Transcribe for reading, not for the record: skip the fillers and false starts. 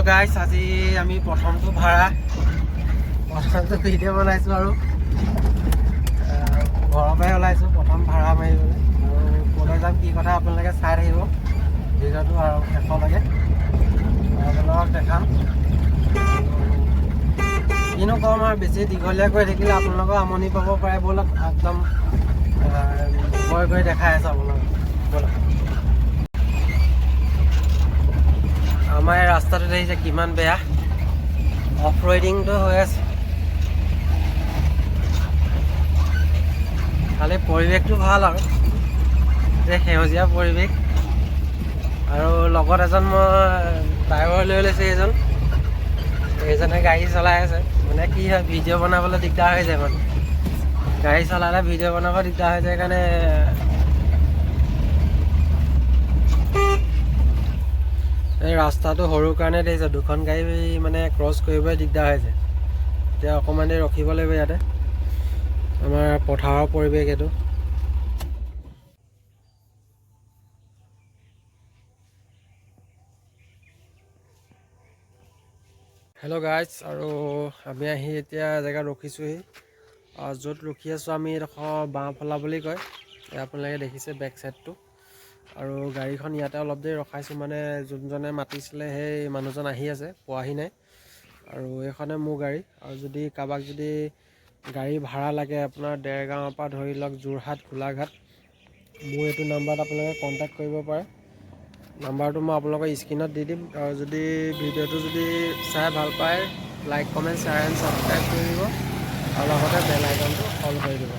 গাইছ, আজি আমি প্ৰথমটো ভাড়া ভিডিঅ' বনাইছোঁ আৰু ঘৰৰ পৰাই ওলাইছোঁ প্ৰথম ভাড়া মাৰিবলৈ। আৰু ক'লৈ যাম কি কথা আপোনালোকে চাই থাকিব ভিডিঅ'টো আৰু শেষলৈকে আপোনালোকক দেখাম। কিনো ক'ম আৰু বেছি দীঘলীয়া কৰি থাকিলে আপোনালোকৰ আমনি পাব পাৰে। ব'লক একদম গৈ গৈ দেখাই আছোঁ আপোনালোকক। ব'লক, আমাৰ এই ৰাস্তাটো দেখিছে কিমান বেয়া, অফ ৰ'ডিংটো হৈ আছে। খালি পৰিৱেশটো ভাল আৰু যে সেউজীয়া পৰিৱেশ। আৰু লগত এজন মই ড্ৰাইভাৰ লৈ লৈছোঁ। এইজনে গাড়ী চলাই আছে। মানে কি হয়, ভিডিঅ' বনাবলৈ দিগদাৰ হৈ যায়। মানে গাড়ী চলালে ভিডিঅ' বনাব দিগদাৰ হৈ যায় কাৰণে এই ৰাস্তাটো সৰু কাৰণে দেখিছে দুখন গাড়ী মানে ক্ৰছ কৰিবই দিগদাৰ হৈ যায়। এতিয়া অকণমান দেৰি ৰখিব লাগিব ইয়াতে। আমাৰ পথাৰৰ পৰিৱেশ এইটো। হেল্ল' গাইজ, আৰু আমি আহি এতিয়া জেগাত ৰখিছোঁহি। য'ত ৰখি আছোঁ আমি এডোখৰ বাঁহফলা বুলি কয়। আপোনালোকে দেখিছে বেক চাইডটো। আৰু গাড়ীখন ইয়াতে অলপ দেৰি ৰখাইছোঁ, মানে যোনজনে মাতিছিলে সেই মানুহজন আহি আছে, পোৱাহি নাই। আৰু এইখনে মোৰ গাড়ী। আৰু যদি কাৰোবাক যদি গাড়ী ভাড়া লাগে আপোনাৰ দেৰগাঁৱৰ পৰা ধৰি লওক যোৰহাট, গোলাঘাট, মোৰ এইটো নাম্বাৰত আপোনালোকে কণ্টেক্ট কৰিব পাৰে। নাম্বাৰটো মই আপোনালোকৰ স্ক্ৰীণত দি দিম। আৰু যদি ভিডিঅ'টো যদি চাই ভাল পায়, like, comment, share and subscribe কৰি দিব। আৰু লগতে বেল আইকনটো অল কৰি দিব।